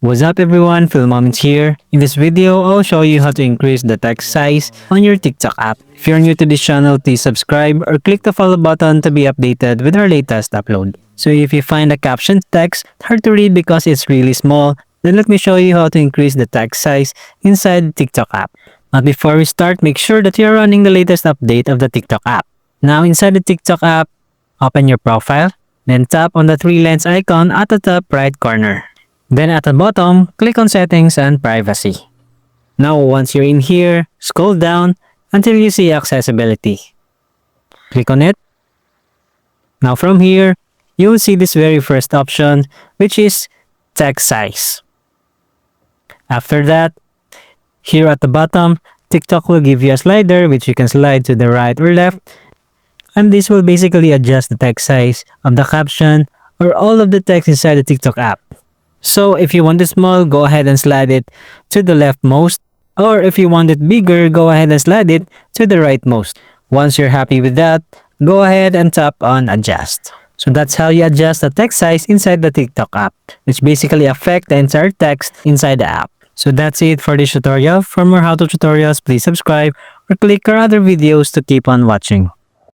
What's up everyone, Filmoments here. In this video, I'll show you how to increase the text size on your TikTok app. If you're new to this channel, please subscribe or click the follow button to be updated with our latest upload. So if you find the caption text hard to read because it's really small, then let me show you how to increase the text size inside the TikTok app. But before we start, make sure that you're running the latest update of the TikTok app. Now inside the TikTok app, open your profile, then tap on the three lines icon at the top right corner. Then at the bottom, click on Settings and Privacy. Now once you're in here, scroll down until you see Accessibility. Click on it. Now from here, you will see this very first option, which is Text Size. After that, here at the bottom, TikTok will give you a slider which you can slide to the right or left, and this will basically adjust the text size of the caption or all of the text inside the TikTok app. So if you want it small, go ahead and slide it to the leftmost, or if you want it bigger, go ahead and slide it to the rightmost. Once you're happy with that, go ahead and tap on Adjust. So that's how you adjust the text size inside the TikTok app, which basically affect the entire text inside the app. So that's it for this tutorial. For more how-to tutorials, please subscribe or click our other videos to keep on watching.